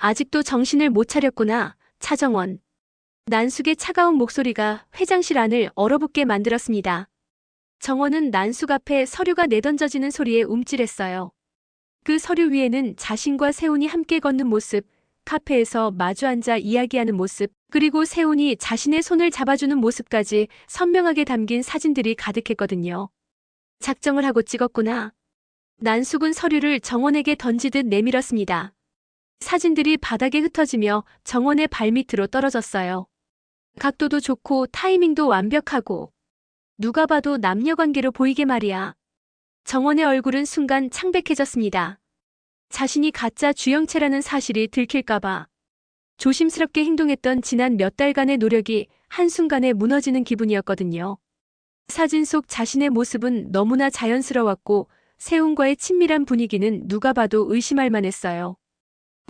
아직도 정신을 못 차렸구나, 차정원. 난숙의 차가운 목소리가 회장실 안을 얼어붙게 만들었습니다. 정원은 난숙 앞에 서류가 내던져지는 소리에 움찔했어요. 그 서류 위에는 자신과 세훈이 함께 걷는 모습, 카페에서 마주 앉아 이야기하는 모습, 그리고 세훈이 자신의 손을 잡아주는 모습까지 선명하게 담긴 사진들이 가득했거든요. 작정을 하고 찍었구나. 난숙은 서류를 정원에게 던지듯 내밀었습니다. 사진들이 바닥에 흩어지며 정원의 발밑으로 떨어졌어요. 각도도 좋고 타이밍도 완벽하고 누가 봐도 남녀관계로 보이게 말이야. 정원의 얼굴은 순간 창백해졌습니다. 자신이 가짜 주영채라는 사실이 들킬까봐 조심스럽게 행동했던 지난 몇 달간의 노력이 한순간에 무너지는 기분이었거든요. 사진 속 자신의 모습은 너무나 자연스러웠고 세훈과의 친밀한 분위기는 누가 봐도 의심할 만했어요.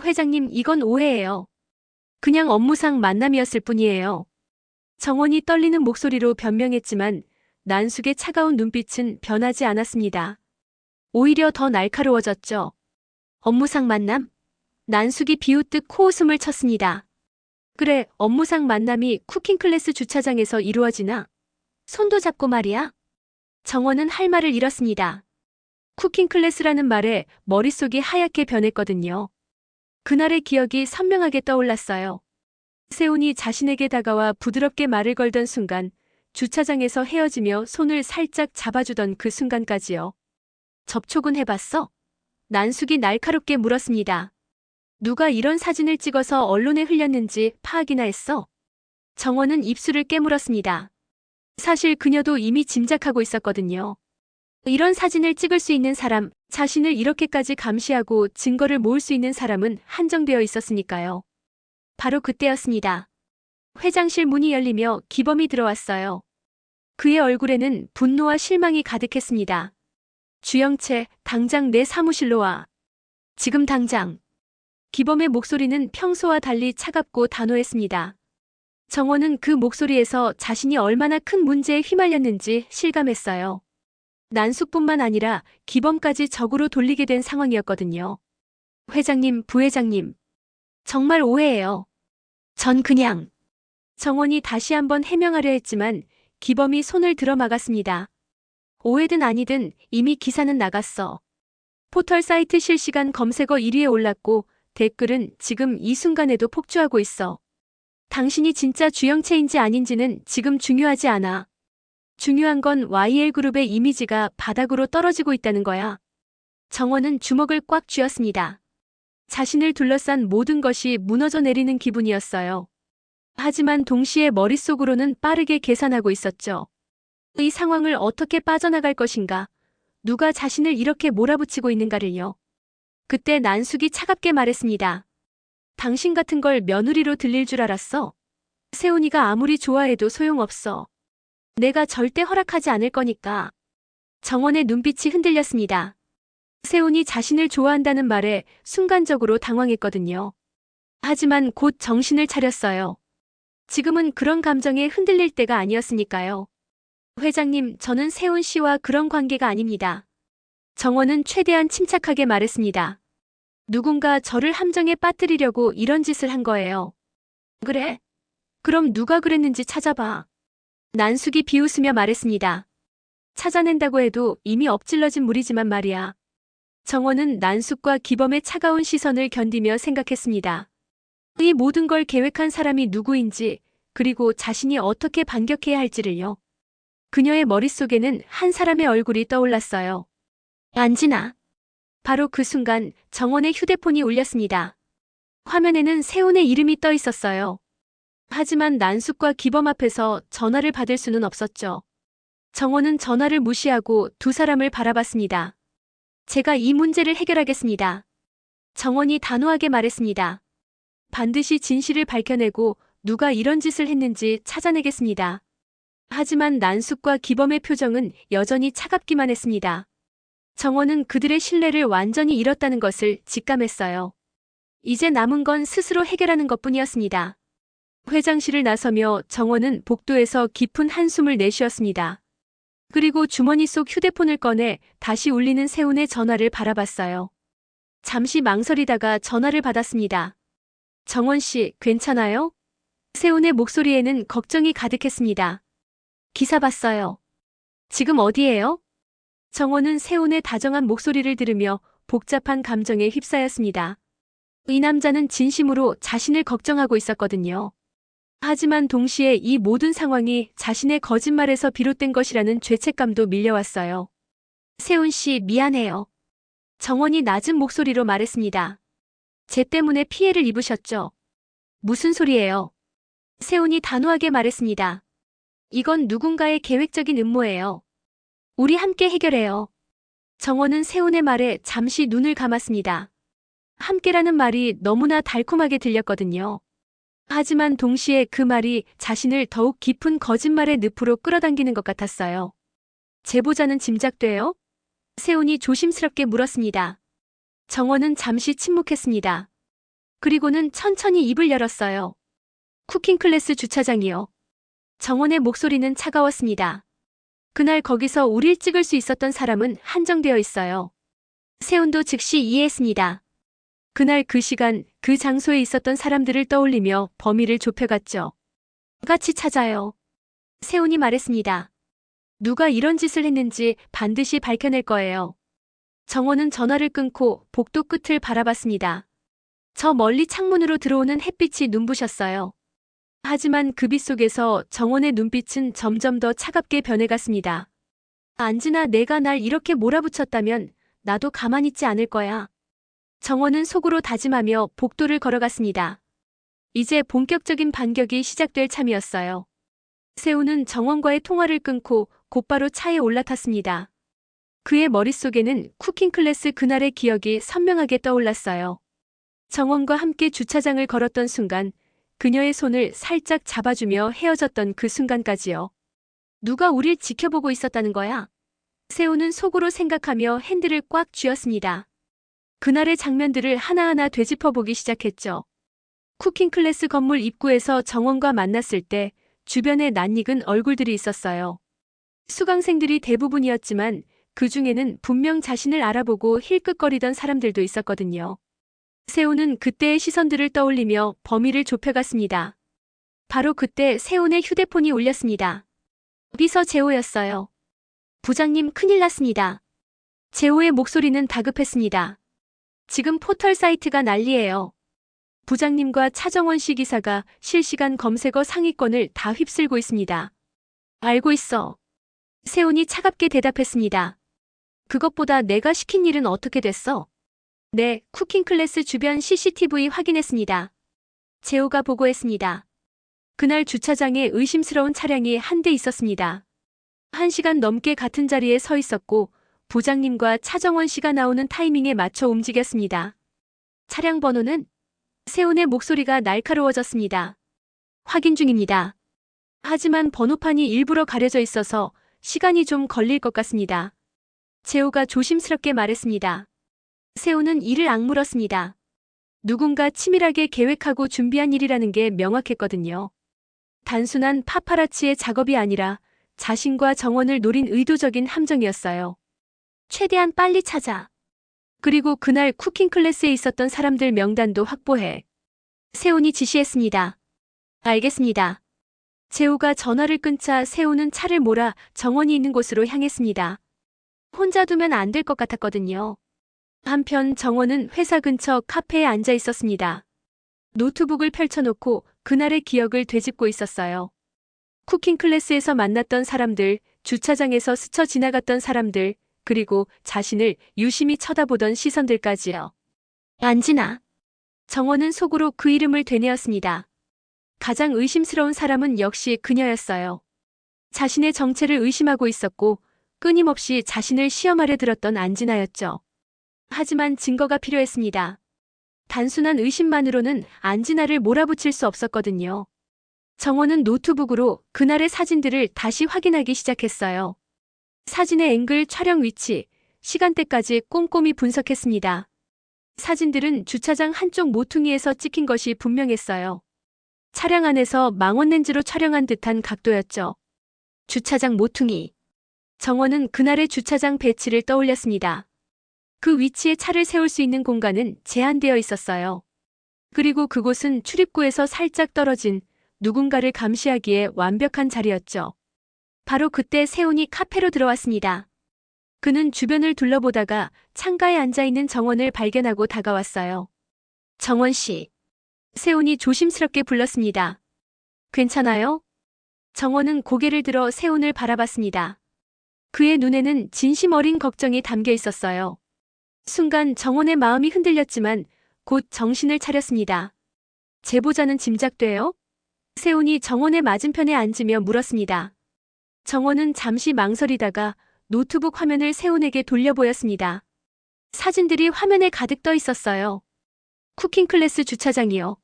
회장님, 이건 오해예요. 그냥 업무상 만남이었을 뿐이에요. 정원이 떨리는 목소리로 변명했지만 난숙의 차가운 눈빛은 변하지 않았습니다. 오히려 더 날카로워졌죠. 업무상 만남? 난숙이 비웃듯 코웃음을 쳤습니다. 그래, 업무상 만남이 쿠킹 클래스 주차장에서 이루어지나? 손도 잡고 말이야? 정원은 할 말을 잃었습니다. 쿠킹 클래스라는 말에 머릿속이 하얗게 변했거든요. 그날의 기억이 선명하게 떠올랐어요. 세훈이 자신에게 다가와 부드럽게 말을 걸던 순간, 주차장에서 헤어지며 손을 살짝 잡아주던 그 순간까지요. 접촉은 해봤어? 난숙이 날카롭게 물었습니다. 누가 이런 사진을 찍어서 언론에 흘렸는지 파악이나 했어? 정원은 입술을 깨물었습니다. 사실 그녀도 이미 짐작하고 있었거든요. 이런 사진을 찍을 수 있는 사람, 자신을 이렇게까지 감시하고 증거를 모을 수 있는 사람은 한정되어 있었으니까요. 바로 그때였습니다. 회장실 문이 열리며 기범이 들어왔어요. 그의 얼굴에는 분노와 실망이 가득했습니다. 주영채, 당장 내 사무실로 와. 지금 당장. 기범의 목소리는 평소와 달리 차갑고 단호했습니다. 정원은 그 목소리에서 자신이 얼마나 큰 문제에 휘말렸는지 실감했어요. 난숙뿐만 아니라 기범까지 적으로 돌리게 된 상황이었거든요. 회장님, 부회장님. 정말 오해예요. 전 그냥. 정원이 다시 한번 해명하려 했지만 기범이 손을 들어 막았습니다. 오해든 아니든 이미 기사는 나갔어. 포털 사이트 실시간 검색어 1위에 올랐고 댓글은 지금 이 순간에도 폭주하고 있어. 당신이 진짜 주영채인지 아닌지는 지금 중요하지 않아. 중요한 건 YL그룹의 이미지가 바닥으로 떨어지고 있다는 거야. 정원은 주먹을 꽉 쥐었습니다. 자신을 둘러싼 모든 것이 무너져 내리는 기분이었어요. 하지만 동시에 머릿속으로는 빠르게 계산하고 있었죠. 이 상황을 어떻게 빠져나갈 것인가? 누가 자신을 이렇게 몰아붙이고 있는가를요. 그때 난숙이 차갑게 말했습니다. 당신 같은 걸 며느리로 들릴 줄 알았어? 세훈이가 아무리 좋아해도 소용없어. 내가 절대 허락하지 않을 거니까. 정원의 눈빛이 흔들렸습니다. 세훈이 자신을 좋아한다는 말에 순간적으로 당황했거든요. 하지만 곧 정신을 차렸어요. 지금은 그런 감정에 흔들릴 때가 아니었으니까요. 회장님, 저는 세훈 씨와 그런 관계가 아닙니다. 정원은 최대한 침착하게 말했습니다. 누군가 저를 함정에 빠뜨리려고 이런 짓을 한 거예요. 그래? 그럼 누가 그랬는지 찾아봐. 난숙이 비웃으며 말했습니다. 찾아낸다고 해도 이미 엎질러진 물이지만 말이야. 정원은 난숙과 기범의 차가운 시선을 견디며 생각했습니다. 이 모든 걸 계획한 사람이 누구인지, 그리고 자신이 어떻게 반격해야 할지를요. 그녀의 머릿속에는 한 사람의 얼굴이 떠올랐어요. 안진아. 바로 그 순간 정원의 휴대폰이 울렸습니다. 화면에는 세훈의 이름이 떠 있었어요. 하지만 난숙과 기범 앞에서 전화를 받을 수는 없었죠. 정원은 전화를 무시하고 두 사람을 바라봤습니다. 제가 이 문제를 해결하겠습니다. 정원이 단호하게 말했습니다. 반드시 진실을 밝혀내고 누가 이런 짓을 했는지 찾아내겠습니다. 하지만 난숙과 기범의 표정은 여전히 차갑기만 했습니다. 정원은 그들의 신뢰를 완전히 잃었다는 것을 직감했어요. 이제 남은 건 스스로 해결하는 것뿐이었습니다. 회장실을 나서며 정원은 복도에서 깊은 한숨을 내쉬었습니다. 그리고 주머니 속 휴대폰을 꺼내 다시 울리는 세훈의 전화를 바라봤어요. 잠시 망설이다가 전화를 받았습니다. 정원 씨, 괜찮아요? 세훈의 목소리에는 걱정이 가득했습니다. 기사 봤어요. 지금 어디예요? 정원은 세훈의 다정한 목소리를 들으며 복잡한 감정에 휩싸였습니다. 이 남자는 진심으로 자신을 걱정하고 있었거든요. 하지만 동시에 이 모든 상황이 자신의 거짓말에서 비롯된 것이라는 죄책감도 밀려왔어요. 세훈 씨, 미안해요. 정원이 낮은 목소리로 말했습니다. 쟤 때문에 피해를 입으셨죠? 무슨 소리예요? 세훈이 단호하게 말했습니다. 이건 누군가의 계획적인 음모예요. 우리 함께 해결해요. 정원은 세훈의 말에 잠시 눈을 감았습니다. 함께라는 말이 너무나 달콤하게 들렸거든요. 하지만 동시에 그 말이 자신을 더욱 깊은 거짓말의 늪으로 끌어당기는 것 같았어요. 제보자는 짐작돼요? 세훈이 조심스럽게 물었습니다. 정원은 잠시 침묵했습니다. 그리고는 천천히 입을 열었어요. 쿠킹 클래스 주차장이요. 정원의 목소리는 차가웠습니다. 그날 거기서 우릴 찍을 수 있었던 사람은 한정되어 있어요. 세훈도 즉시 이해했습니다. 그날 그 시간, 그 장소에 있었던 사람들을 떠올리며 범위를 좁혀갔죠. 같이 찾아요. 세훈이 말했습니다. 누가 이런 짓을 했는지 반드시 밝혀낼 거예요. 정원은 전화를 끊고 복도 끝을 바라봤습니다. 저 멀리 창문으로 들어오는 햇빛이 눈부셨어요. 하지만 그 빛 속에서 정원의 눈빛은 점점 더 차갑게 변해갔습니다. 안진아, 내가 날 이렇게 몰아붙였다면 나도 가만히 있지 않을 거야. 정원은 속으로 다짐하며 복도를 걸어갔습니다. 이제 본격적인 반격이 시작될 참이었어요. 세훈은 정원과의 통화를 끊고 곧바로 차에 올라탔습니다. 그의 머릿속에는 쿠킹 클래스 그날의 기억이 선명하게 떠올랐어요. 정원과 함께 주차장을 걸었던 순간, 그녀의 손을 살짝 잡아주며 헤어졌던 그 순간까지요. 누가 우릴 지켜보고 있었다는 거야? 세훈은 속으로 생각하며 핸들을 꽉 쥐었습니다. 그날의 장면들을 하나하나 되짚어보기 시작했죠. 쿠킹 클래스 건물 입구에서 정원과 만났을 때 주변에 낯익은 얼굴들이 있었어요. 수강생들이 대부분이었지만 그 중에는 분명 자신을 알아보고 힐끗거리던 사람들도 있었거든요. 세훈은 그때의 시선들을 떠올리며 범위를 좁혀갔습니다. 바로 그때 세훈의 휴대폰이 울렸습니다. 비서 재호였어요. 부장님, 큰일 났습니다. 재호의 목소리는 다급했습니다. 지금 포털 사이트가 난리예요. 부장님과 차정원 씨 기사가 실시간 검색어 상위권을 다 휩쓸고 있습니다. 알고 있어. 세훈이 차갑게 대답했습니다. 그것보다 내가 시킨 일은 어떻게 됐어? 네, 쿠킹 클래스 주변 CCTV 확인했습니다. 재호가 보고했습니다. 그날 주차장에 의심스러운 차량이 한 대 있었습니다. 1시간 넘게 같은 자리에 서 있었고 부장님과 차정원 씨가 나오는 타이밍에 맞춰 움직였습니다. 차량 번호는? 세훈의 목소리가 날카로워졌습니다. 확인 중입니다. 하지만 번호판이 일부러 가려져 있어서 시간이 좀 걸릴 것 같습니다. 재호가 조심스럽게 말했습니다. 세훈은 이를 악물었습니다. 누군가 치밀하게 계획하고 준비한 일이라는 게 명확했거든요. 단순한 파파라치의 작업이 아니라 자신과 정원을 노린 의도적인 함정이었어요. 최대한 빨리 찾아. 그리고 그날 쿠킹 클래스에 있었던 사람들 명단도 확보해. 세훈이 지시했습니다. 알겠습니다. 재호가 전화를 끊자 세훈은 차를 몰아 정원이 있는 곳으로 향했습니다. 혼자 두면 안 될 것 같았거든요. 한편 정원은 회사 근처 카페에 앉아 있었습니다. 노트북을 펼쳐놓고 그날의 기억을 되짚고 있었어요. 쿠킹 클래스에서 만났던 사람들, 주차장에서 스쳐 지나갔던 사람들, 그리고 자신을 유심히 쳐다보던 시선들까지요. 안진아. 정원은 속으로 그 이름을 되뇌었습니다. 가장 의심스러운 사람은 역시 그녀였어요. 자신의 정체를 의심하고 있었고 끊임없이 자신을 시험 아래 들었던 안진아였죠. 하지만 증거가 필요했습니다. 단순한 의심만으로는 안진아를 몰아붙일 수 없었거든요. 정원은 노트북으로 그날의 사진들을 다시 확인하기 시작했어요. 사진의 앵글, 촬영 위치, 시간대까지 꼼꼼히 분석했습니다. 사진들은 주차장 한쪽 모퉁이에서 찍힌 것이 분명했어요. 차량 안에서 망원렌즈로 촬영한 듯한 각도였죠. 주차장 모퉁이. 정원은 그날의 주차장 배치를 떠올렸습니다. 그 위치에 차를 세울 수 있는 공간은 제한되어 있었어요. 그리고 그곳은 출입구에서 살짝 떨어진 누군가를 감시하기에 완벽한 자리였죠. 바로 그때 세훈이 카페로 들어왔습니다. 그는 주변을 둘러보다가 창가에 앉아있는 정원을 발견하고 다가왔어요. 정원 씨. 세훈이 조심스럽게 불렀습니다. 괜찮아요? 정원은 고개를 들어 세훈을 바라봤습니다. 그의 눈에는 진심 어린 걱정이 담겨 있었어요. 순간 정원의 마음이 흔들렸지만 곧 정신을 차렸습니다. 제보자는 짐작돼요? 세훈이 정원의 맞은편에 앉으며 물었습니다. 정원은 잠시 망설이다가 노트북 화면을 세훈에게 돌려 보였습니다. 사진들이 화면에 가득 떠 있었어요. 쿠킹 클래스 주차장이요.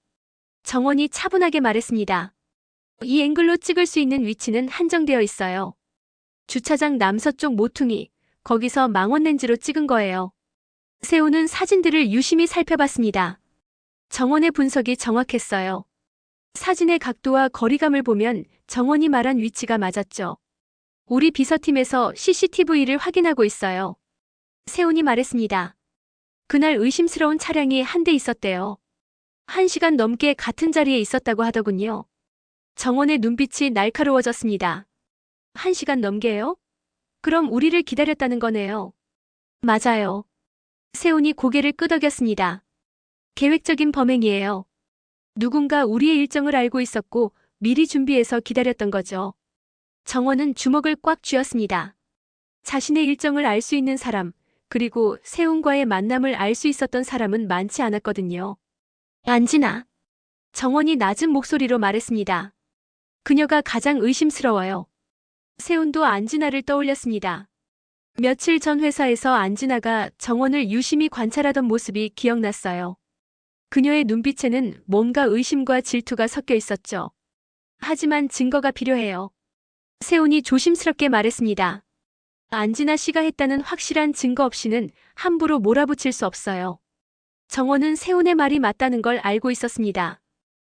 정원이 차분하게 말했습니다. 이 앵글로 찍을 수 있는 위치는 한정되어 있어요. 주차장 남서쪽 모퉁이, 거기서 망원 렌즈로 찍은 거예요. 세훈은 사진들을 유심히 살펴봤습니다. 정원의 분석이 정확했어요. 사진의 각도와 거리감을 보면 정원이 말한 위치가 맞았죠. 우리 비서팀에서 CCTV를 확인하고 있어요. 세훈이 말했습니다. 그날 의심스러운 차량이 한 대 있었대요. 1시간 넘게 같은 자리에 있었다고 하더군요. 정원의 눈빛이 날카로워졌습니다. 1시간 넘게요? 그럼 우리를 기다렸다는 거네요. 맞아요. 세훈이 고개를 끄덕였습니다. 계획적인 범행이에요. 누군가 우리의 일정을 알고 있었고 미리 준비해서 기다렸던 거죠. 정원은 주먹을 꽉 쥐었습니다. 자신의 일정을 알 수 있는 사람, 그리고 세훈과의 만남을 알 수 있었던 사람은 많지 않았거든요. 안진아. 정원이 낮은 목소리로 말했습니다. 그녀가 가장 의심스러워요. 세훈도 안진아를 떠올렸습니다. 며칠 전 회사에서 안진아가 정원을 유심히 관찰하던 모습이 기억났어요. 그녀의 눈빛에는 뭔가 의심과 질투가 섞여 있었죠. 하지만 증거가 필요해요. 세훈이 조심스럽게 말했습니다. 안진아 씨가 했다는 확실한 증거 없이는 함부로 몰아붙일 수 없어요. 정원은 세훈의 말이 맞다는 걸 알고 있었습니다.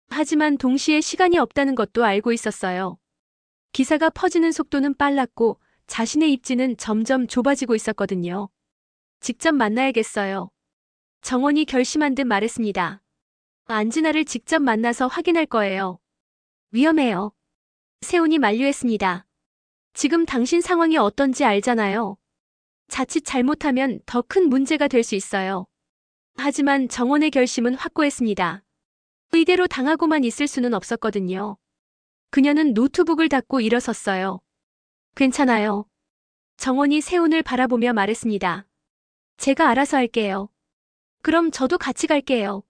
하지만 동시에 시간이 없다는 것도 알고 있었어요. 기사가 퍼지는 속도는 빨랐고 자신의 입지는 점점 좁아지고 있었거든요. 직접 만나야겠어요. 정원이 결심한 듯 말했습니다. 안진아를 직접 만나서 확인할 거예요. 위험해요. 세훈이 만류했습니다. 지금 당신 상황이 어떤지 알잖아요. 자칫 잘못하면 더 큰 문제가 될 수 있어요. 하지만 정원의 결심은 확고했습니다. 이대로 당하고만 있을 수는 없었거든요. 그녀는 노트북을 닫고 일어섰어요. 괜찮아요. 정원이 세훈을 바라보며 말했습니다. 제가 알아서 할게요. 그럼 저도 같이 갈게요.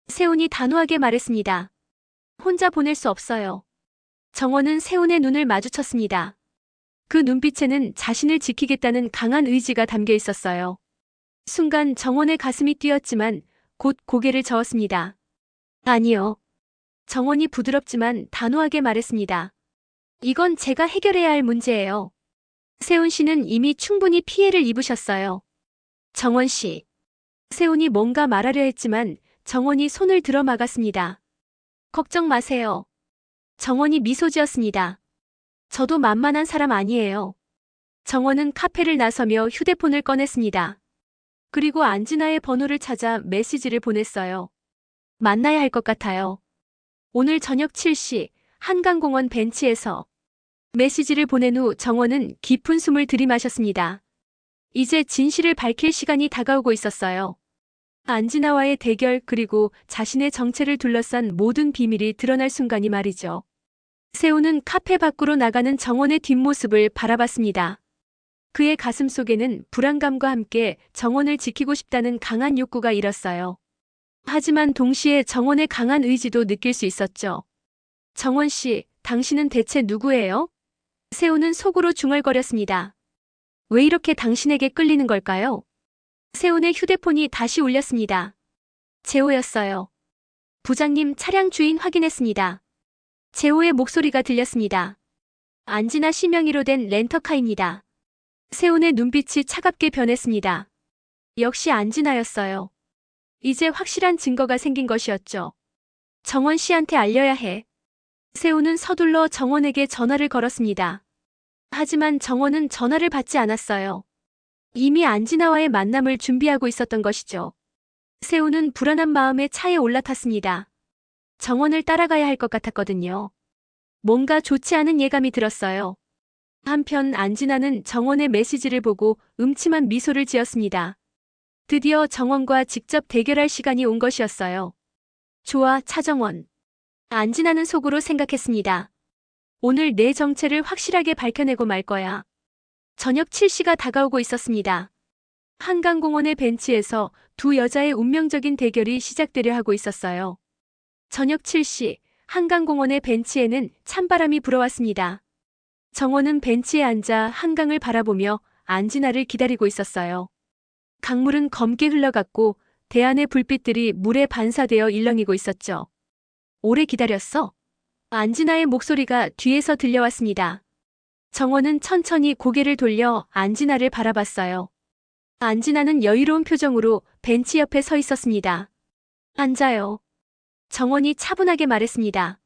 세훈이 단호하게 말했습니다. 혼자 보낼 수 없어요. 정원은 세훈의 눈을 마주쳤습니다. 그 눈빛에는 자신을 지키겠다는 강한 의지가 담겨 있었어요. 순간 정원의 가슴이 뛰었지만 곧 고개를 저었습니다. 아니요. 정원이 부드럽지만 단호하게 말했습니다. 이건 제가 해결해야 할 문제예요. 세훈 씨는 이미 충분히 피해를 입으셨어요. 정원 씨. 세훈이 뭔가 말하려 했지만 정원이 손을 들어 막았습니다. 걱정 마세요. 정원이 미소 지었습니다. 저도 만만한 사람 아니에요. 정원은 카페를 나서며 휴대폰을 꺼냈습니다. 그리고 안진아의 번호를 찾아 메시지를 보냈어요. 만나야 할 것 같아요. 오늘 저녁 7시 한강공원 벤치에서. 메시지를 보낸 후 정원은 깊은 숨을 들이마셨습니다. 이제 진실을 밝힐 시간이 다가오고 있었어요. 안진아와의 대결 그리고 자신의 정체를 둘러싼 모든 비밀이 드러날 순간이 말이죠. 세훈은 카페 밖으로 나가는 정원의 뒷모습을 바라봤습니다. 그의 가슴 속에는 불안감과 함께 정원을 지키고 싶다는 강한 욕구가 일었어요. 하지만 동시에 정원의 강한 의지도 느낄 수 있었죠. 정원 씨, 당신은 대체 누구예요? 세훈은 속으로 중얼거렸습니다. 왜 이렇게 당신에게 끌리는 걸까요? 세훈의 휴대폰이 다시 울렸습니다. 재호였어요. 부장님 차량 주인 확인했습니다. 재호의 목소리가 들렸습니다. 안진아 씨 명의로 된 렌터카입니다. 세훈의 눈빛이 차갑게 변했습니다. 역시 안진아였어요. 이제 확실한 증거가 생긴 것이었죠. 정원 씨한테 알려야 해. 세훈은 서둘러 정원에게 전화를 걸었습니다. 하지만 정원은 전화를 받지 않았어요. 이미 안진아와의 만남을 준비하고 있었던 것이죠. 세우는 불안한 마음에 차에 올라탔습니다. 정원을 따라가야 할 것 같았거든요. 뭔가 좋지 않은 예감이 들었어요. 한편 안진아는 정원의 메시지를 보고 음침한 미소를 지었습니다. 드디어 정원과 직접 대결할 시간이 온 것이었어요. 좋아, 차정원. 안진아는 속으로 생각했습니다. 오늘 내 정체를 확실하게 밝혀내고 말 거야. 저녁 7시가 다가오고 있었습니다. 한강공원의 벤치에서 두 여자의 운명적인 대결이 시작되려 하고 있었어요. 저녁 7시, 한강공원의 벤치에는 찬바람이 불어왔습니다. 정원은 벤치에 앉아 한강을 바라보며 안진아를 기다리고 있었어요. 강물은 검게 흘러갔고 대안의 불빛들이 물에 반사되어 일렁이고 있었죠. 오래 기다렸어? 안진아의 목소리가 뒤에서 들려왔습니다. 정원은 천천히 고개를 돌려 안진아를 바라봤어요. 안진아는 여유로운 표정으로 벤치 옆에 서 있었습니다. 앉아요. 정원이 차분하게 말했습니다.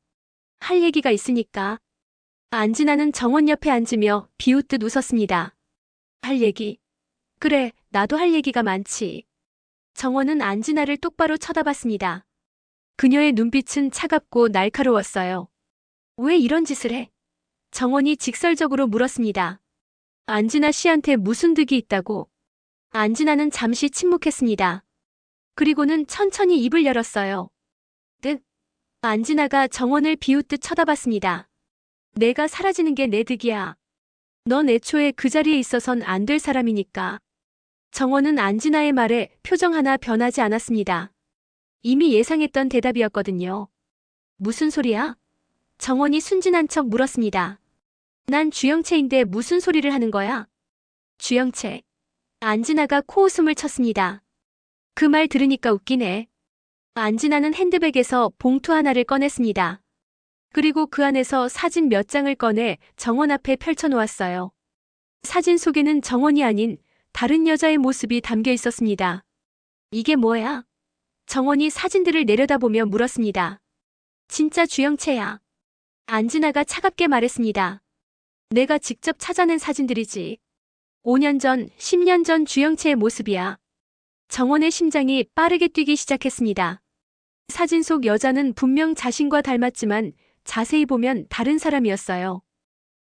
할 얘기가 있으니까. 안진아는 정원 옆에 앉으며 비웃듯 웃었습니다. 할 얘기? 그래, 나도 할 얘기가 많지. 정원은 안진아를 똑바로 쳐다봤습니다. 그녀의 눈빛은 차갑고 날카로웠어요. 왜 이런 짓을 해? 정원이 직설적으로 물었습니다. 안진아 씨한테 무슨 득이 있다고? 안진아는 잠시 침묵했습니다. 그리고는 천천히 입을 열었어요. 득? 안진아가 정원을 비웃듯 쳐다봤습니다. 내가 사라지는 게 내 득이야. 넌 애초에 그 자리에 있어선 안 될 사람이니까. 정원은 안진아의 말에 표정 하나 변하지 않았습니다. 이미 예상했던 대답이었거든요. 무슨 소리야? 정원이 순진한 척 물었습니다. 난 주영채인데 무슨 소리를 하는 거야? 주영채. 안진아가 코웃음을 쳤습니다. 그 말 들으니까 웃기네. 안진아는 핸드백에서 봉투 하나를 꺼냈습니다. 그리고 그 안에서 사진 몇 장을 꺼내 정원 앞에 펼쳐놓았어요. 사진 속에는 정원이 아닌 다른 여자의 모습이 담겨 있었습니다. 이게 뭐야? 정원이 사진들을 내려다보며 물었습니다. 진짜 주영채야. 안진아가 차갑게 말했습니다. 내가 직접 찾아낸 사진들이지. 5년 전, 10년 전 주영채의 모습이야. 정원의 심장이 빠르게 뛰기 시작했습니다. 사진 속 여자는 분명 자신과 닮았지만 자세히 보면 다른 사람이었어요.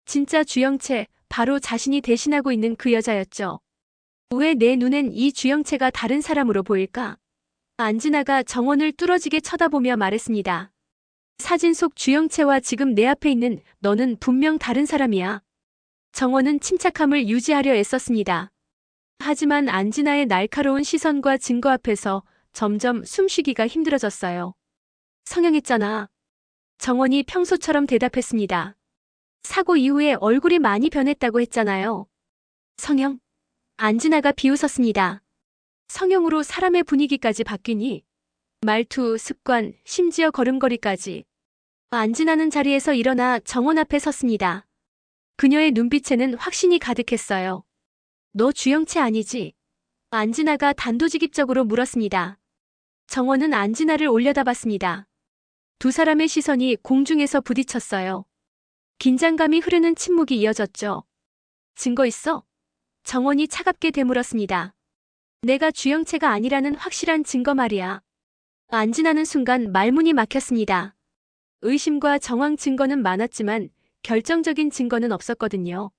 진짜 주영채, 바로 자신이 대신하고 있는 그 여자였죠. 왜 내 눈엔 이 주영채가 다른 사람으로 보일까? 안진아가 정원을 뚫어지게 쳐다보며 말했습니다. 사진 속 주영채와 지금 내 앞에 있는 너는 분명 다른 사람이야. 정원은 침착함을 유지하려 애썼습니다. 하지만 안진아의 날카로운 시선과 증거 앞에서 점점 숨쉬기가 힘들어졌어요. 성형했잖아. 정원이 평소처럼 대답했습니다. 사고 이후에 얼굴이 많이 변했다고 했잖아요. 성형? 안진아가 비웃었습니다. 성형으로 사람의 분위기까지 바뀌니? 말투, 습관, 심지어 걸음걸이까지. 안진아는 자리에서 일어나 정원 앞에 섰습니다. 그녀의 눈빛에는 확신이 가득했어요. 너 주영채 아니지? 안진아가 단도직입적으로 물었습니다. 정원은 안진아를 올려다봤습니다. 두 사람의 시선이 공중에서 부딪혔어요. 긴장감이 흐르는 침묵이 이어졌죠. 증거 있어? 정원이 차갑게 되물었습니다. 내가 주영채가 아니라는 확실한 증거 말이야. 안진아는 순간 말문이 막혔습니다. 의심과 정황 증거는 많았지만 결정적인 증거는 없었거든요.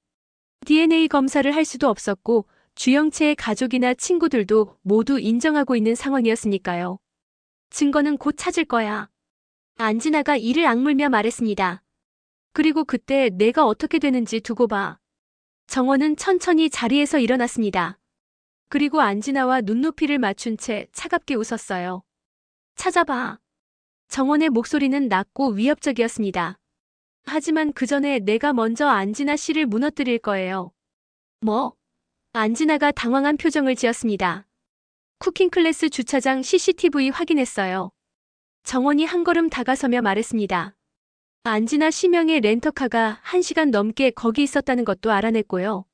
DNA 검사를 할 수도 없었고 주영채의 가족이나 친구들도 모두 인정하고 있는 상황이었으니까요. 증거는 곧 찾을 거야. 안진아가 이를 악물며 말했습니다. 그리고 그때 내가 어떻게 되는지 두고 봐. 정원은 천천히 자리에서 일어났습니다. 그리고 안진아와 눈높이를 맞춘 채 차갑게 웃었어요. 찾아봐. 정원의 목소리는 낮고 위협적이었습니다. 하지만 그 전에 내가 먼저 안진아 씨를 무너뜨릴 거예요. 뭐? 안진아가 당황한 표정을 지었습니다. 쿠킹 클래스 주차장 CCTV 확인했어요. 정원이 한 걸음 다가서며 말했습니다. 안진아 씨명의 렌터카가 1시간 넘게 거기 있었다는 것도 알아냈고요.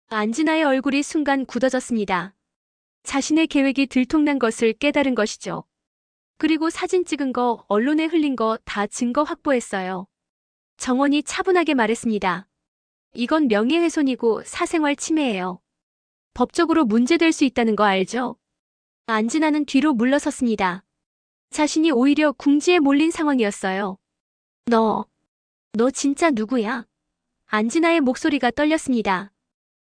안진아의 얼굴이 순간 굳어졌습니다. 자신의 계획이 들통난 것을 깨달은 것이죠. 그리고 사진 찍은 거, 언론에 흘린 거 다 증거 확보했어요. 정원이 차분하게 말했습니다. 이건 명예훼손이고 사생활 침해예요. 법적으로 문제될 수 있다는 거 알죠? 안진아는 뒤로 물러섰습니다. 자신이 오히려 궁지에 몰린 상황이었어요. 너 진짜 누구야? 안진아의 목소리가 떨렸습니다.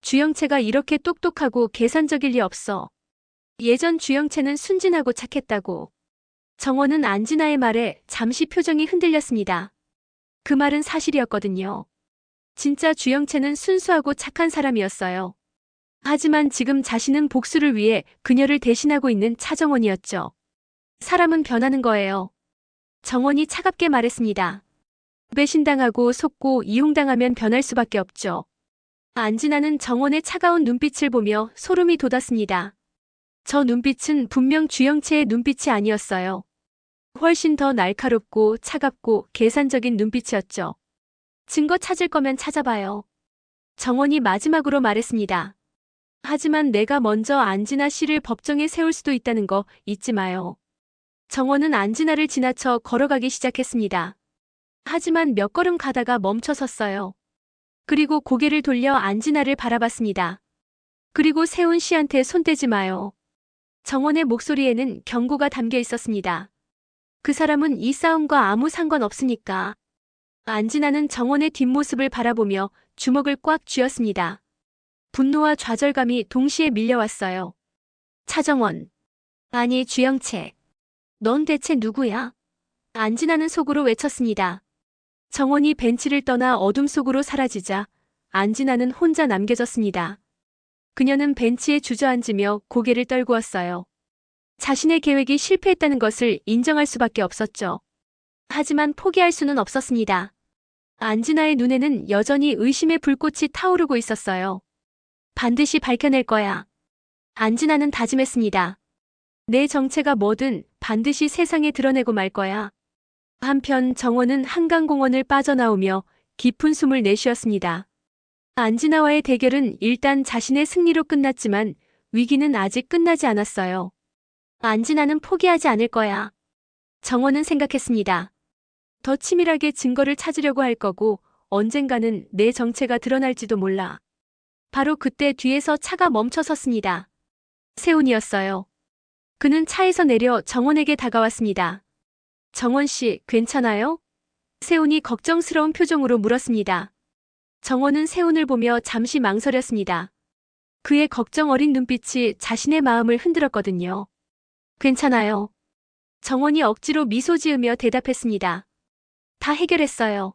주영채가 이렇게 똑똑하고 계산적일 리 없어. 예전 주영채는 순진하고 착했다고. 정원은 안진아의 말에 잠시 표정이 흔들렸습니다. 그 말은 사실이었거든요. 진짜 주영채는 순수하고 착한 사람이었어요. 하지만 지금 자신은 복수를 위해 그녀를 대신하고 있는 차정원이었죠. 사람은 변하는 거예요. 정원이 차갑게 말했습니다. 배신당하고 속고 이용당하면 변할 수밖에 없죠. 안진아는 정원의 차가운 눈빛을 보며 소름이 돋았습니다. 저 눈빛은 분명 주영채의 눈빛이 아니었어요. 훨씬 더 날카롭고 차갑고 계산적인 눈빛이었죠. 증거 찾을 거면 찾아봐요. 정원이 마지막으로 말했습니다. 하지만 내가 먼저 안진아 씨를 법정에 세울 수도 있다는 거 잊지 마요. 정원은 안진아를 지나쳐 걸어가기 시작했습니다. 하지만 몇 걸음 가다가 멈춰섰어요. 그리고 고개를 돌려 안진아를 바라봤습니다. 그리고 세훈 씨한테 손대지 마요. 정원의 목소리에는 경고가 담겨 있었습니다. 그 사람은 이 싸움과 아무 상관없으니까. 안진아는 정원의 뒷모습을 바라보며 주먹을 꽉 쥐었습니다. 분노와 좌절감이 동시에 밀려왔어요. 차정원. 아니, 주영채. 넌 대체 누구야? 안진아는 속으로 외쳤습니다. 정원이 벤치를 떠나 어둠 속으로 사라지자 안진아는 혼자 남겨졌습니다. 그녀는 벤치에 주저앉으며 고개를 떨구었어요. 자신의 계획이 실패했다는 것을 인정할 수밖에 없었죠. 하지만 포기할 수는 없었습니다. 안진아의 눈에는 여전히 의심의 불꽃이 타오르고 있었어요. 반드시 밝혀낼 거야. 안진아는 다짐했습니다. 내 정체가 뭐든 반드시 세상에 드러내고 말 거야. 한편 정원은 한강공원을 빠져나오며 깊은 숨을 내쉬었습니다. 안진아와의 대결은 일단 자신의 승리로 끝났지만 위기는 아직 끝나지 않았어요. 안진아는 포기하지 않을 거야. 정원은 생각했습니다. 더 치밀하게 증거를 찾으려고 할 거고 언젠가는 내 정체가 드러날지도 몰라. 바로 그때 뒤에서 차가 멈춰 섰습니다. 세훈이었어요. 그는 차에서 내려 정원에게 다가왔습니다. 정원 씨, 괜찮아요? 세훈이 걱정스러운 표정으로 물었습니다. 정원은 세훈을 보며 잠시 망설였습니다. 그의 걱정 어린 눈빛이 자신의 마음을 흔들었거든요. 괜찮아요. 정원이 억지로 미소 지으며 대답했습니다. 다 해결했어요.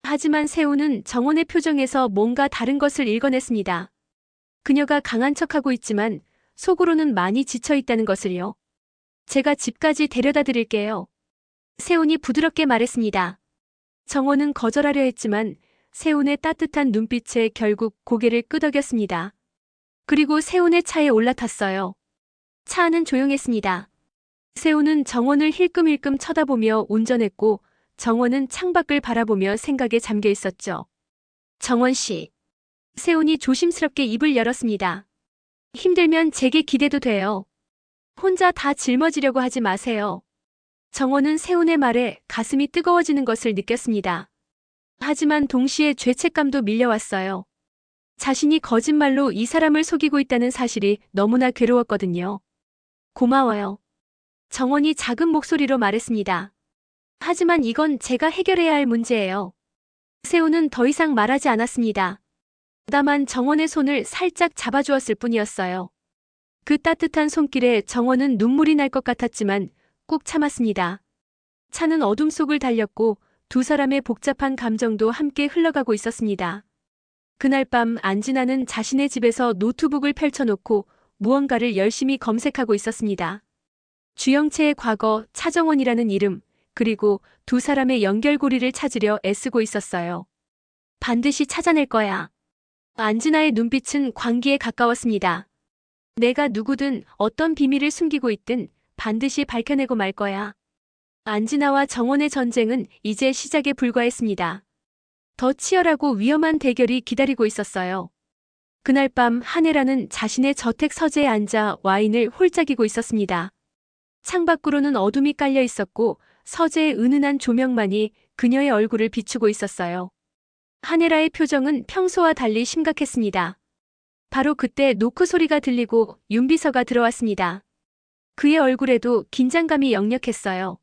하지만 세훈은 정원의 표정에서 뭔가 다른 것을 읽어냈습니다. 그녀가 강한 척하고 있지만 속으로는 많이 지쳐있다는 것을요. 제가 집까지 데려다 드릴게요. 세훈이 부드럽게 말했습니다. 정원은 거절하려 했지만 세훈의 따뜻한 눈빛에 결국 고개를 끄덕였습니다. 그리고 세훈의 차에 올라탔어요. 차 안은 조용했습니다. 세훈은 정원을 힐끔힐끔 쳐다보며 운전했고 정원은 창밖을 바라보며 생각에 잠겨 있었죠. 정원 씨. 세훈이 조심스럽게 입을 열었습니다. 힘들면 제게 기대도 돼요. 혼자 다 짊어지려고 하지 마세요. 정원은 세훈의 말에 가슴이 뜨거워지는 것을 느꼈습니다. 하지만 동시에 죄책감도 밀려왔어요. 자신이 거짓말로 이 사람을 속이고 있다는 사실이 너무나 괴로웠거든요. 고마워요. 정원이 작은 목소리로 말했습니다. 하지만 이건 제가 해결해야 할 문제예요. 세훈은 더 이상 말하지 않았습니다. 다만 정원의 손을 살짝 잡아주었을 뿐이었어요. 그 따뜻한 손길에 정원은 눈물이 날 것 같았지만 꾹 참았습니다. 차는 어둠 속을 달렸고 두 사람의 복잡한 감정도 함께 흘러가고 있었습니다. 그날 밤 안진아는 자신의 집에서 노트북을 펼쳐놓고 무언가를 열심히 검색하고 있었습니다. 주영채의 과거, 차정원이라는 이름, 그리고 두 사람의 연결고리를 찾으려 애쓰고 있었어요. 반드시 찾아낼 거야. 안진아의 눈빛은 광기에 가까웠습니다. 내가 누구든 어떤 비밀을 숨기고 있든 반드시 밝혀내고 말 거야. 안진아와 정원의 전쟁은 이제 시작에 불과했습니다. 더 치열하고 위험한 대결이 기다리고 있었어요. 그날 밤 한혜라는 자신의 저택 서재에 앉아 와인을 홀짝이고 있었습니다. 창밖으로는 어둠이 깔려 있었고 서재의 은은한 조명만이 그녀의 얼굴을 비추고 있었어요. 한혜라의 표정은 평소와 달리 심각했습니다. 바로 그때 노크 소리가 들리고 윤비서가 들어왔습니다. 그의 얼굴에도 긴장감이 역력했어요.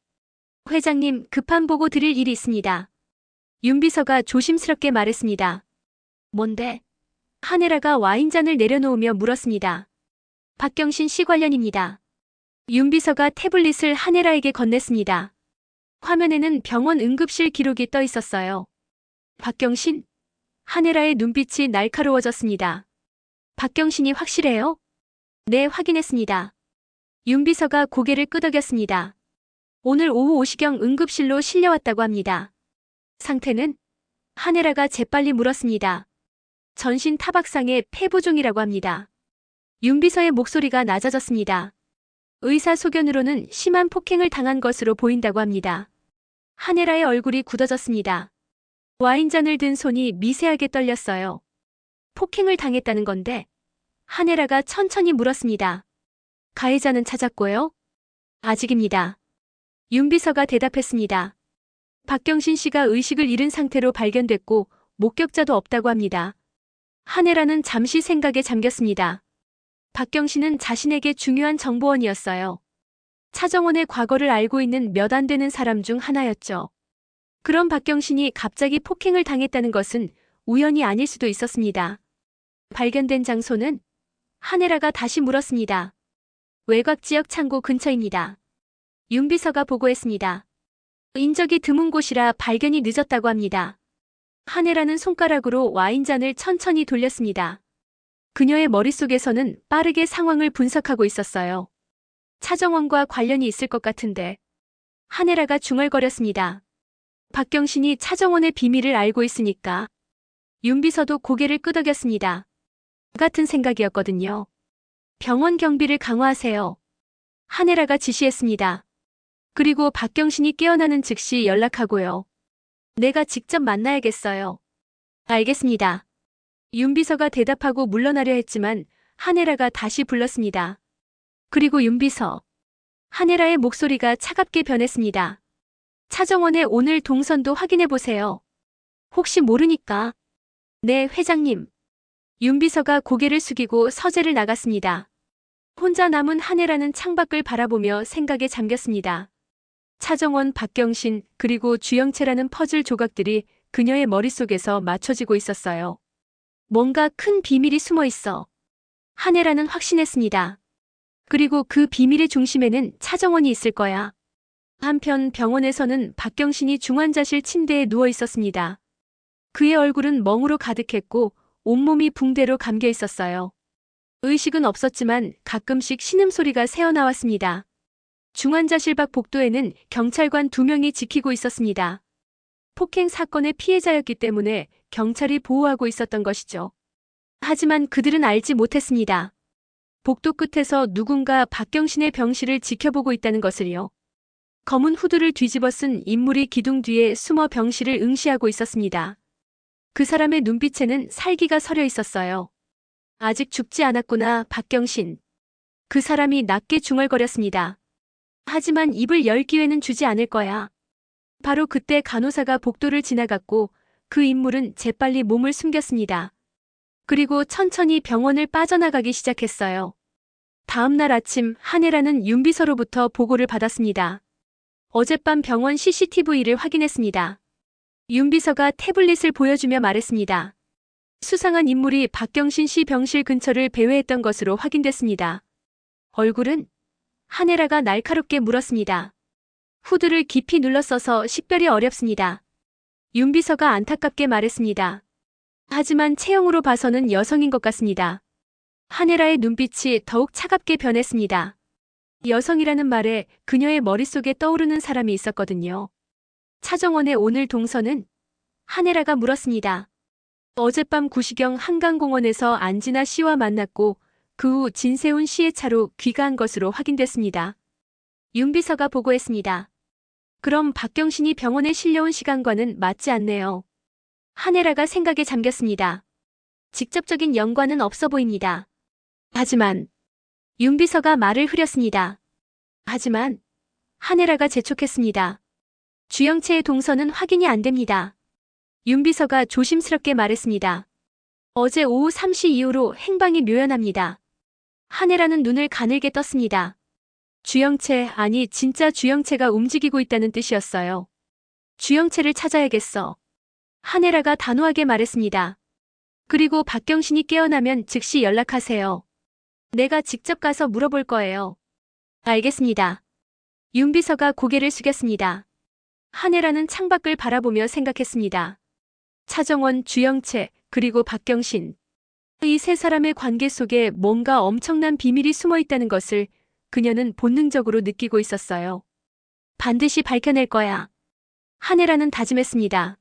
회장님, 급한 보고 드릴 일이 있습니다. 윤 비서가 조심스럽게 말했습니다. 뭔데? 하네라가 와인잔을 내려놓으며 물었습니다. 박경신 씨 관련입니다. 윤 비서가 태블릿을 하네라에게 건넸습니다. 화면에는 병원 응급실 기록이 떠 있었어요. 박경신? 하네라의 눈빛이 날카로워졌습니다. 박경신이 확실해요? 네, 확인했습니다. 윤 비서가 고개를 끄덕였습니다. 오늘 오후 5시경 응급실로 실려왔다고 합니다. 상태는? 하네라가 재빨리 물었습니다. 전신 타박상의 폐부종이라고 합니다. 윤 비서의 목소리가 낮아졌습니다. 의사 소견으로는 심한 폭행을 당한 것으로 보인다고 합니다. 하네라의 얼굴이 굳어졌습니다. 와인잔을 든 손이 미세하게 떨렸어요. 폭행을 당했다는 건데? 하네라가 천천히 물었습니다. 가해자는 찾았고요? 아직입니다. 윤 비서가 대답했습니다. 박경신 씨가 의식을 잃은 상태로 발견됐고 목격자도 없다고 합니다. 하네라는 잠시 생각에 잠겼습니다. 박경신은 자신에게 중요한 정보원이었어요. 차정원의 과거를 알고 있는 몇 안 되는 사람 중 하나였죠. 그럼 박경신이 갑자기 폭행을 당했다는 것은 우연이 아닐 수도 있었습니다. 발견된 장소는? 하네라가 다시 물었습니다. 외곽 지역 창고 근처입니다. 윤 비서가 보고했습니다. 인적이 드문 곳이라 발견이 늦었다고 합니다. 하네라는 손가락으로 와인잔을 천천히 돌렸습니다. 그녀의 머릿속에서는 빠르게 상황을 분석하고 있었어요. 차정원과 관련이 있을 것 같은데. 하네라가 중얼거렸습니다. 박경신이 차정원의 비밀을 알고 있으니까. 윤 비서도 고개를 끄덕였습니다. 같은 생각이었거든요. 병원 경비를 강화하세요. 하네라가 지시했습니다. 그리고 박경신이 깨어나는 즉시 연락하고요. 내가 직접 만나야겠어요. 알겠습니다. 윤 비서가 대답하고 물러나려 했지만 하네라가 다시 불렀습니다. 그리고 윤 비서. 하네라의 목소리가 차갑게 변했습니다. 차정원의 오늘 동선도 확인해보세요. 혹시 모르니까. 네, 회장님. 윤 비서가 고개를 숙이고 서재를 나갔습니다. 혼자 남은 하네라는 창밖을 바라보며 생각에 잠겼습니다. 차정원, 박경신, 그리고 주영채라는 퍼즐 조각들이 그녀의 머릿속에서 맞춰지고 있었어요. 뭔가 큰 비밀이 숨어 있어. 하네라는 확신했습니다. 그리고 그 비밀의 중심에는 차정원이 있을 거야. 한편 병원에서는 박경신이 중환자실 침대에 누워 있었습니다. 그의 얼굴은 멍으로 가득했고 온몸이 붕대로 감겨 있었어요. 의식은 없었지만 가끔씩 신음소리가 새어나왔습니다. 중환자실 밖 복도에는 경찰관 2명이 지키고 있었습니다. 폭행 사건의 피해자였기 때문에 경찰이 보호하고 있었던 것이죠. 하지만 그들은 알지 못했습니다. 복도 끝에서 누군가 박경신의 병실을 지켜보고 있다는 것을요. 검은 후드를 뒤집어 쓴 인물이 기둥 뒤에 숨어 병실을 응시하고 있었습니다. 그 사람의 눈빛에는 살기가 서려 있었어요. 아직 죽지 않았구나, 박경신. 그 사람이 낮게 중얼거렸습니다. 하지만 입을 열 기회는 주지 않을 거야. 바로 그때 간호사가 복도를 지나갔고 그 인물은 재빨리 몸을 숨겼습니다. 그리고 천천히 병원을 빠져나가기 시작했어요. 다음 날 아침 하네라는 윤 비서로부터 보고를 받았습니다. 어젯밤 병원 CCTV를 확인했습니다. 윤 비서가 태블릿을 보여주며 말했습니다. 수상한 인물이 박경신 씨 병실 근처를 배회했던 것으로 확인됐습니다. 얼굴은? 하네라가 날카롭게 물었습니다. 후드를 깊이 눌러써서 식별이 어렵습니다. 윤 비서가 안타깝게 말했습니다. 하지만 체형으로 봐서는 여성인 것 같습니다. 하네라의 눈빛이 더욱 차갑게 변했습니다. 여성이라는 말에 그녀의 머릿속에 떠오르는 사람이 있었거든요. 차정원의 오늘 동선은? 하네라가 물었습니다. 어젯밤 9시경 한강공원에서 안진아 씨와 만났고 그 후 진세훈 씨의 차로 귀가한 것으로 확인됐습니다. 윤 비서가 보고했습니다. 그럼 박경신이 병원에 실려온 시간과는 맞지 않네요. 하네라가 생각에 잠겼습니다. 직접적인 연관은 없어 보입니다. 하지만 윤 비서가 말을 흐렸습니다. 하지만 하네라가 재촉했습니다. 주영채의 동선은 확인이 안 됩니다. 윤 비서가 조심스럽게 말했습니다. 어제 오후 3시 이후로 행방이 묘연합니다. 하네라는 눈을 가늘게 떴습니다. 주영채, 아니 진짜 주영채가 움직이고 있다는 뜻이었어요. 주영채를 찾아야겠어. 한혜라가 단호하게 말했습니다. 그리고 박경신이 깨어나면 즉시 연락하세요. 내가 직접 가서 물어볼 거예요. 알겠습니다. 윤비서가 고개를 숙였습니다. 한혜라는 창밖을 바라보며 생각했습니다. 차정원, 주영채, 그리고 박경신. 이 세 사람의 관계 속에 뭔가 엄청난 비밀이 숨어 있다는 것을 그녀는 본능적으로 느끼고 있었어요. 반드시 밝혀낼 거야. 한혜라는 다짐했습니다.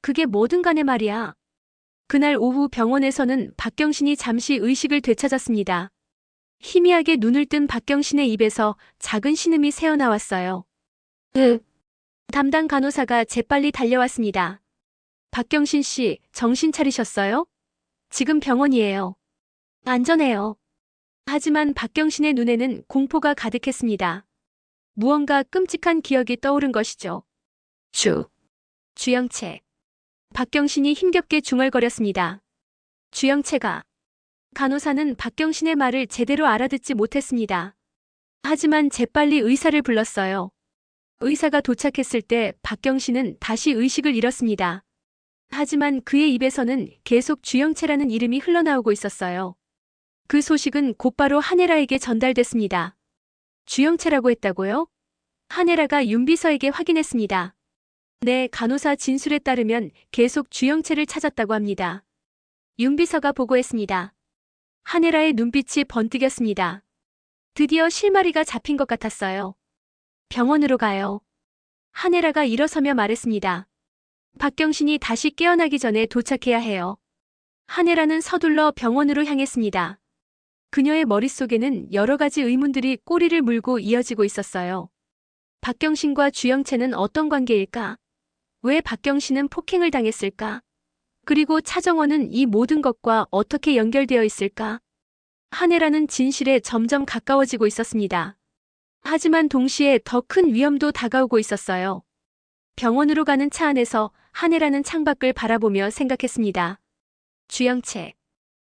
그게 뭐든 간에 말이야. 그날 오후 병원에서는 박경신이 잠시 의식을 되찾았습니다. 희미하게 눈을 뜬 박경신의 입에서 작은 신음이 새어나왔어요. 담당 간호사가 재빨리 달려왔습니다. 박경신 씨, 정신 차리셨어요? 지금 병원이에요. 안전해요. 하지만 박경신의 눈에는 공포가 가득했습니다. 무언가 끔찍한 기억이 떠오른 것이죠. 주영채. 박경신이 힘겹게 중얼거렸습니다. 주영채가. 간호사는 박경신의 말을 제대로 알아듣지 못했습니다. 하지만 재빨리 의사를 불렀어요. 의사가 도착했을 때 박경신은 다시 의식을 잃었습니다. 하지만 그의 입에서는 계속 주영채라는 이름이 흘러나오고 있었어요. 그 소식은 곧바로 한혜라에게 전달됐습니다. 주영채라고 했다고요? 한혜라가 윤비서에게 확인했습니다. 네, 간호사 진술에 따르면 계속 주영채를 찾았다고 합니다. 윤비서가 보고했습니다. 한혜라의 눈빛이 번뜩였습니다. 드디어 실마리가 잡힌 것 같았어요. 병원으로 가요. 한혜라가 일어서며 말했습니다. 박경신이 다시 깨어나기 전에 도착해야 해요. 한혜라는 서둘러 병원으로 향했습니다. 그녀의 머릿속에는 여러 가지 의문들이 꼬리를 물고 이어지고 있었어요. 박경신과 주영채는 어떤 관계일까? 왜 박경신은 폭행을 당했을까? 그리고 차정원은 이 모든 것과 어떻게 연결되어 있을까? 한혜라는 진실에 점점 가까워지고 있었습니다. 하지만 동시에 더 큰 위험도 다가오고 있었어요. 병원으로 가는 차 안에서 한혜라는 창밖을 바라보며 생각했습니다. 주영채,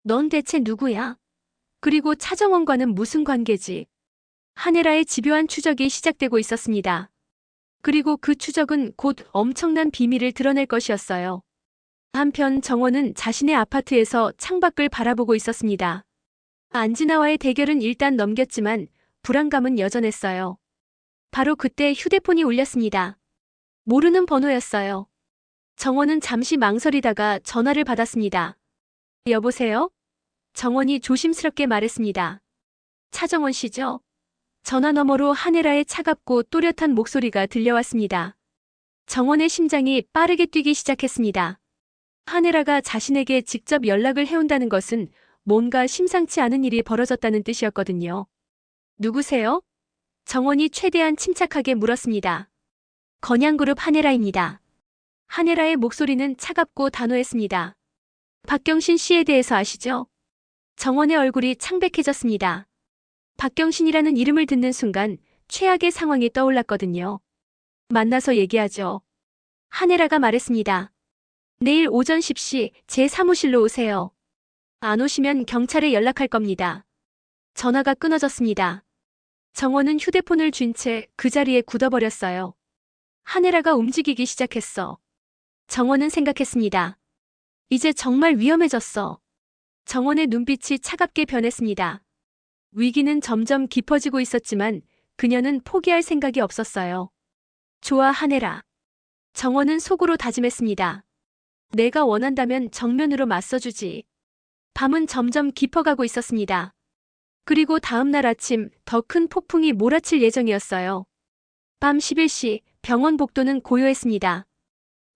넌 대체 누구야? 그리고 차정원과는 무슨 관계지? 한혜라의 집요한 추적이 시작되고 있었습니다. 그리고 그 추적은 곧 엄청난 비밀을 드러낼 것이었어요. 한편 정원은 자신의 아파트에서 창밖을 바라보고 있었습니다. 안진아와의 대결은 일단 넘겼지만 불안감은 여전했어요. 바로 그때 휴대폰이 울렸습니다. 모르는 번호였어요. 정원은 잠시 망설이다가 전화를 받았습니다. 여보세요? 정원이 조심스럽게 말했습니다. 차정원 씨죠? 전화 너머로 한혜라의 차갑고 또렷한 목소리가 들려왔습니다. 정원의 심장이 빠르게 뛰기 시작했습니다. 한혜라가 자신에게 직접 연락을 해온다는 것은 뭔가 심상치 않은 일이 벌어졌다는 뜻이었거든요. 누구세요? 정원이 최대한 침착하게 물었습니다. 건양그룹 한혜라입니다. 한혜라의 목소리는 차갑고 단호했습니다. 박경신 씨에 대해서 아시죠? 정원의 얼굴이 창백해졌습니다. 박경신이라는 이름을 듣는 순간 최악의 상황이 떠올랐거든요. 만나서 얘기하죠. 한혜라가 말했습니다. 내일 오전 10시 제 사무실로 오세요. 안 오시면 경찰에 연락할 겁니다. 전화가 끊어졌습니다. 정원은 휴대폰을 쥔 채 그 자리에 굳어버렸어요. 한혜라가 움직이기 시작했어. 정원은 생각했습니다. 이제 정말 위험해졌어. 정원의 눈빛이 차갑게 변했습니다. 위기는 점점 깊어지고 있었지만 그녀는 포기할 생각이 없었어요. 좋아, 한혜라. 정원은 속으로 다짐했습니다. 내가 원한다면 정면으로 맞서주지. 밤은 점점 깊어가고 있었습니다. 그리고 다음 날 아침 더 큰 폭풍이 몰아칠 예정이었어요. 밤 11시 병원 복도는 고요했습니다.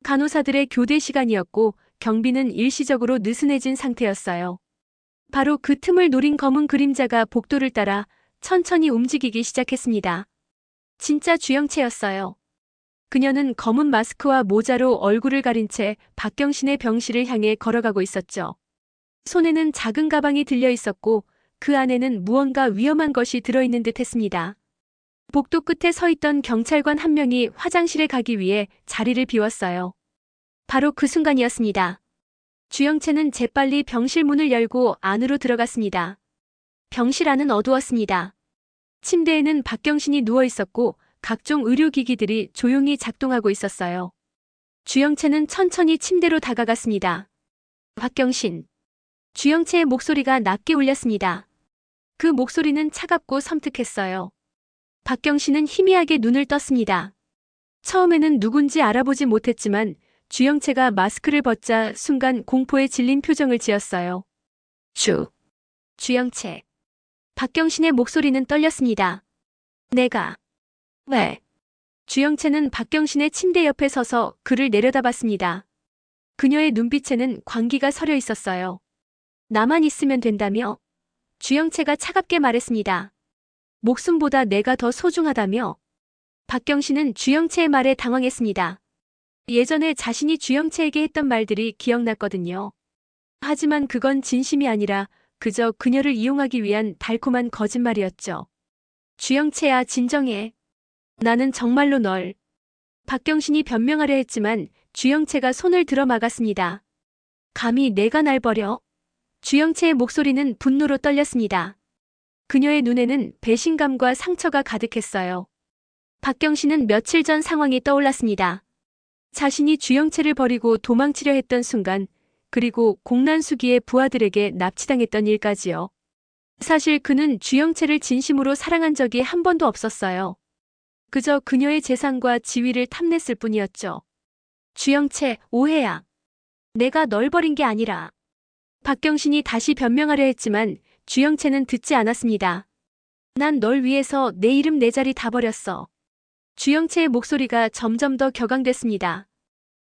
간호사들의 교대 시간이었고 경비는 일시적으로 느슨해진 상태였어요. 바로 그 틈을 노린 검은 그림자가 복도를 따라 천천히 움직이기 시작했습니다. 진짜 주영채였어요. 그녀는 검은 마스크와 모자로 얼굴을 가린 채 박경신의 병실을 향해 걸어가고 있었죠. 손에는 작은 가방이 들려 있었고 그 안에는 무언가 위험한 것이 들어있는 듯 했습니다. 복도 끝에 서 있던 경찰관 한 명이 화장실에 가기 위해 자리를 비웠어요. 바로 그 순간이었습니다. 주영채는 재빨리 병실 문을 열고 안으로 들어갔습니다. 병실 안은 어두웠습니다. 침대에는 박경신이 누워 있었고 각종 의료기기들이 조용히 작동하고 있었어요. 주영채는 천천히 침대로 다가갔습니다. 박경신. 주영채의 목소리가 낮게 울렸습니다. 그 목소리는 차갑고 섬뜩했어요. 박경신은 희미하게 눈을 떴습니다. 처음에는 누군지 알아보지 못했지만 주영채가 마스크를 벗자 순간 공포에 질린 표정을 지었어요. 주영채. 박경신의 목소리는 떨렸습니다. 내가. 왜? 주영채는 박경신의 침대 옆에 서서 그를 내려다봤습니다. 그녀의 눈빛에는 광기가 서려 있었어요. 나만 있으면 된다며? 주영채가 차갑게 말했습니다. 목숨보다 내가 더 소중하다며? 박경신은 주영채의 말에 당황했습니다. 예전에 자신이 주영채에게 했던 말들이 기억났거든요. 하지만 그건 진심이 아니라 그저 그녀를 이용하기 위한 달콤한 거짓말이었죠. 주영채야, 진정해. 나는 정말로 널. 박경신이 변명하려 했지만 주영채가 손을 들어 막았습니다. 감히 내가 날 버려? 주영채의 목소리는 분노로 떨렸습니다. 그녀의 눈에는 배신감과 상처가 가득했어요. 박경신은 며칠 전 상황이 떠올랐습니다. 자신이 주영채를 버리고 도망치려 했던 순간, 그리고 공란수기의 부하들에게 납치당했던 일까지요. 사실 그는 주영채를 진심으로 사랑한 적이 한 번도 없었어요. 그저 그녀의 재산과 지위를 탐냈을 뿐이었죠. 주영채, 오해야. 내가 널 버린 게 아니라. 박경신이 다시 변명하려 했지만 주영채는 듣지 않았습니다. 난 널 위해서 내 이름 내 자리 다 버렸어. 주영채의 목소리가 점점 더 격앙됐습니다.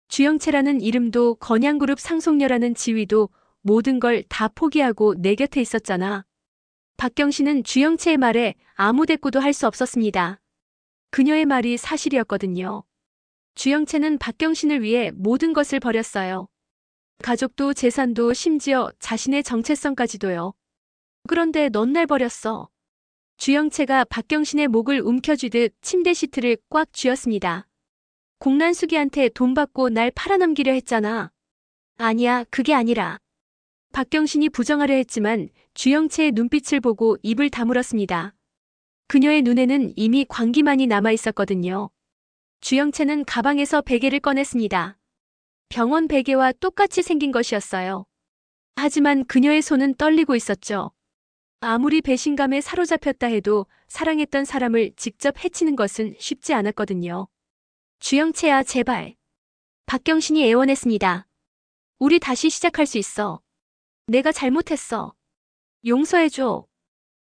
주영채라는 이름도 건양그룹 상속녀라는 지위도 모든 걸 다 포기하고 내 곁에 있었잖아. 박경신은 주영채의 말에 아무 대꾸도 할 수 없었습니다. 그녀의 말이 사실이었거든요. 주영채는 박경신을 위해 모든 것을 버렸어요. 가족도 재산도 심지어 자신의 정체성까지도요. 그런데 넌 날 버렸어. 주영채가 박경신의 목을 움켜쥐듯 침대 시트를 꽉 쥐었습니다. 공란수기한테 돈 받고 날 팔아넘기려 했잖아. 아니야, 그게 아니라. 박경신이 부정하려 했지만 주영채의 눈빛을 보고 입을 다물었습니다. 그녀의 눈에는 이미 광기만이 남아 있었거든요. 주영채는 가방에서 베개를 꺼냈습니다. 병원 베개와 똑같이 생긴 것이었어요. 하지만 그녀의 손은 떨리고 있었죠. 아무리 배신감에 사로잡혔다 해도 사랑했던 사람을 직접 해치는 것은 쉽지 않았거든요. 주영채야, 제발. 박경신이 애원했습니다. 우리 다시 시작할 수 있어. 내가 잘못했어. 용서해줘.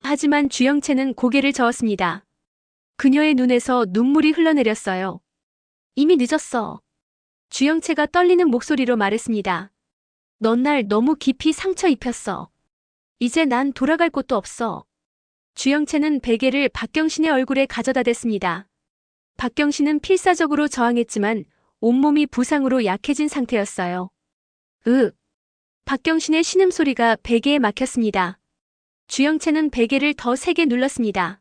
하지만 주영채는 고개를 저었습니다. 그녀의 눈에서 눈물이 흘러내렸어요. 이미 늦었어. 주영채가 떨리는 목소리로 말했습니다. 넌 날 너무 깊이 상처 입혔어. 이제 난 돌아갈 곳도 없어. 주영채는 베개를 박경신의 얼굴에 가져다 댔습니다. 박경신은 필사적으로 저항했지만 온몸이 부상으로 약해진 상태였어요. 박경신의 신음소리가 베개에 막혔습니다. 주영채는 베개를 더 세게 눌렀습니다.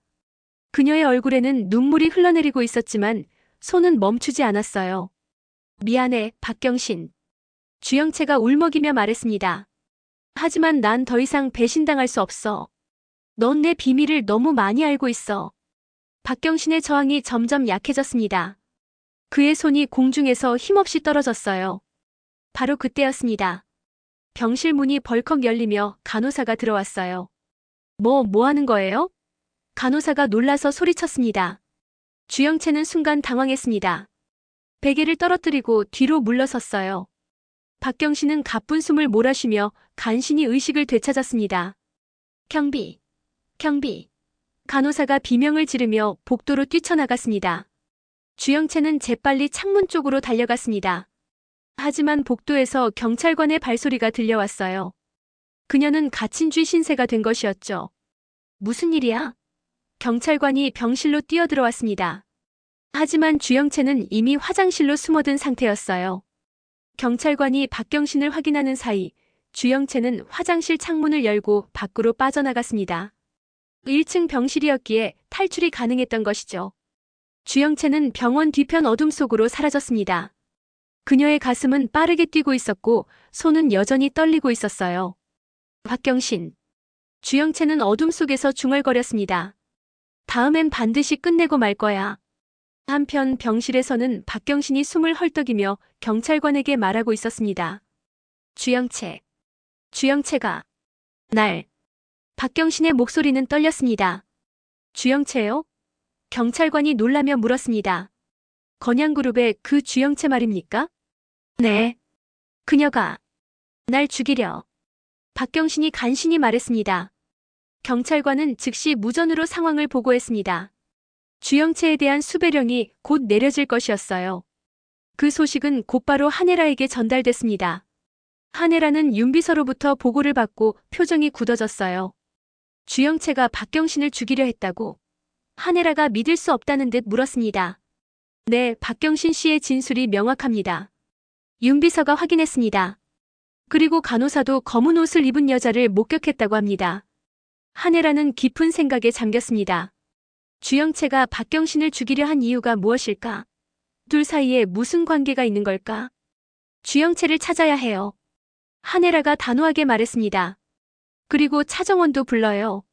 그녀의 얼굴에는 눈물이 흘러내리고 있었지만 손은 멈추지 않았어요. 미안해, 박경신. 주영채가 울먹이며 말했습니다. 하지만 난 더 이상 배신당할 수 없어. 넌 내 비밀을 너무 많이 알고 있어. 박경신의 저항이 점점 약해졌습니다. 그의 손이 공중에서 힘없이 떨어졌어요. 바로 그때였습니다. 병실 문이 벌컥 열리며 간호사가 들어왔어요. 뭐 하는 거예요? 간호사가 놀라서 소리쳤습니다. 주영채는 순간 당황했습니다. 베개를 떨어뜨리고 뒤로 물러섰어요. 박경신은 가쁜 숨을 몰아쉬며 간신히 의식을 되찾았습니다. 경비. 간호사가 비명을 지르며 복도로 뛰쳐나갔습니다. 주영채는 재빨리 창문 쪽으로 달려갔습니다. 하지만 복도에서 경찰관의 발소리가 들려왔어요. 그녀는 갇힌 쥐 신세가 된 것이었죠. 무슨 일이야? 경찰관이 병실로 뛰어들어왔습니다. 하지만 주영채는 이미 화장실로 숨어든 상태였어요. 경찰관이 박경신을 확인하는 사이 주영채는 화장실 창문을 열고 밖으로 빠져나갔습니다. 1층 병실이었기에 탈출이 가능했던 것이죠. 주영채는 병원 뒤편 어둠 속으로 사라졌습니다. 그녀의 가슴은 빠르게 뛰고 있었고 손은 여전히 떨리고 있었어요. 박경신. 주영채는 어둠 속에서 중얼거렸습니다. 다음엔 반드시 끝내고 말 거야. 한편 병실에서는 박경신이 숨을 헐떡이며 경찰관에게 말하고 있었습니다. 주영채. 주영채가. 날. 박경신의 목소리는 떨렸습니다. 주영채요? 경찰관이 놀라며 물었습니다. 건양그룹의 그 주영채 말입니까? 네. 그녀가 날 죽이려. 박경신이 간신히 말했습니다. 경찰관은 즉시 무전으로 상황을 보고했습니다. 주영채에 대한 수배령이 곧 내려질 것이었어요. 그 소식은 곧바로 한혜라에게 전달됐습니다. 한혜라는 윤비서로부터 보고를 받고 표정이 굳어졌어요. 주영채가 박경신을 죽이려 했다고? 한혜라가 믿을 수 없다는 듯 물었습니다. 네, 박경신 씨의 진술이 명확합니다. 윤비서가 확인했습니다. 그리고 간호사도 검은 옷을 입은 여자를 목격했다고 합니다. 한혜라는 깊은 생각에 잠겼습니다. 주영채가 박경신을 죽이려 한 이유가 무엇일까? 둘 사이에 무슨 관계가 있는 걸까? 주영채를 찾아야 해요. 한혜라가 단호하게 말했습니다. 그리고 차정원도 불러요.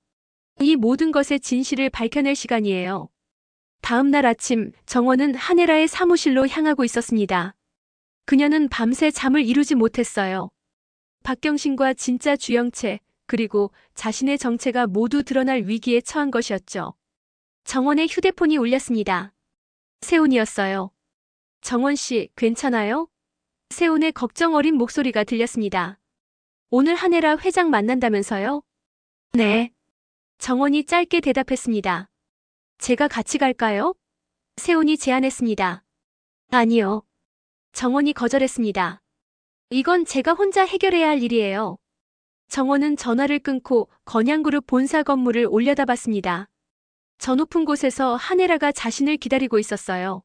이 모든 것의 진실을 밝혀낼 시간이에요. 다음 날 아침 정원은 한혜라의 사무실로 향하고 있었습니다. 그녀는 밤새 잠을 이루지 못했어요. 박경신과 진짜 주영채, 그리고 자신의 정체가 모두 드러날 위기에 처한 것이었죠. 정원의 휴대폰이 울렸습니다. 세훈이었어요. 정원 씨, 괜찮아요? 세훈의 걱정 어린 목소리가 들렸습니다. 오늘 한혜라 회장 만난다면서요? 네. 정원이 짧게 대답했습니다. 제가 같이 갈까요? 세훈이 제안했습니다. 아니요. 정원이 거절했습니다. 이건 제가 혼자 해결해야 할 일이에요. 정원은 전화를 끊고 건양그룹 본사 건물을 올려다봤습니다. 저 높은 곳에서 한혜라가 자신을 기다리고 있었어요.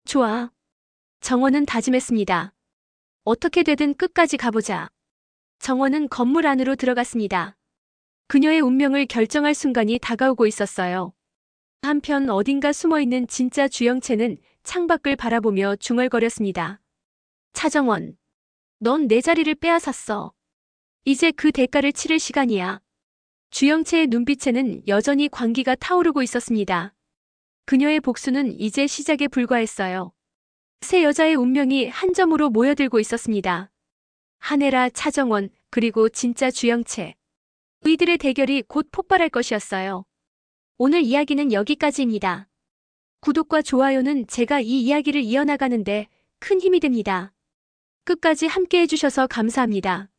좋아. 정원은 다짐했습니다. 어떻게 되든 끝까지 가보자. 정원은 건물 안으로 들어갔습니다. 그녀의 운명을 결정할 순간이 다가오고 있었어요. 한편 어딘가 숨어있는 진짜 주영채는 창밖을 바라보며 중얼거렸습니다. 차정원, 넌 내 자리를 빼앗았어. 이제 그 대가를 치를 시간이야. 주영채의 눈빛에는 여전히 광기가 타오르고 있었습니다. 그녀의 복수는 이제 시작에 불과했어요. 세 여자의 운명이 한 점으로 모여들고 있었습니다. 한혜라, 차정원, 그리고 진짜 주영채. 이들의 대결이 곧 폭발할 것이었어요. 오늘 이야기는 여기까지입니다. 구독과 좋아요는 제가 이 이야기를 이어나가는데 큰 힘이 됩니다. 끝까지 함께 해주셔서 감사합니다.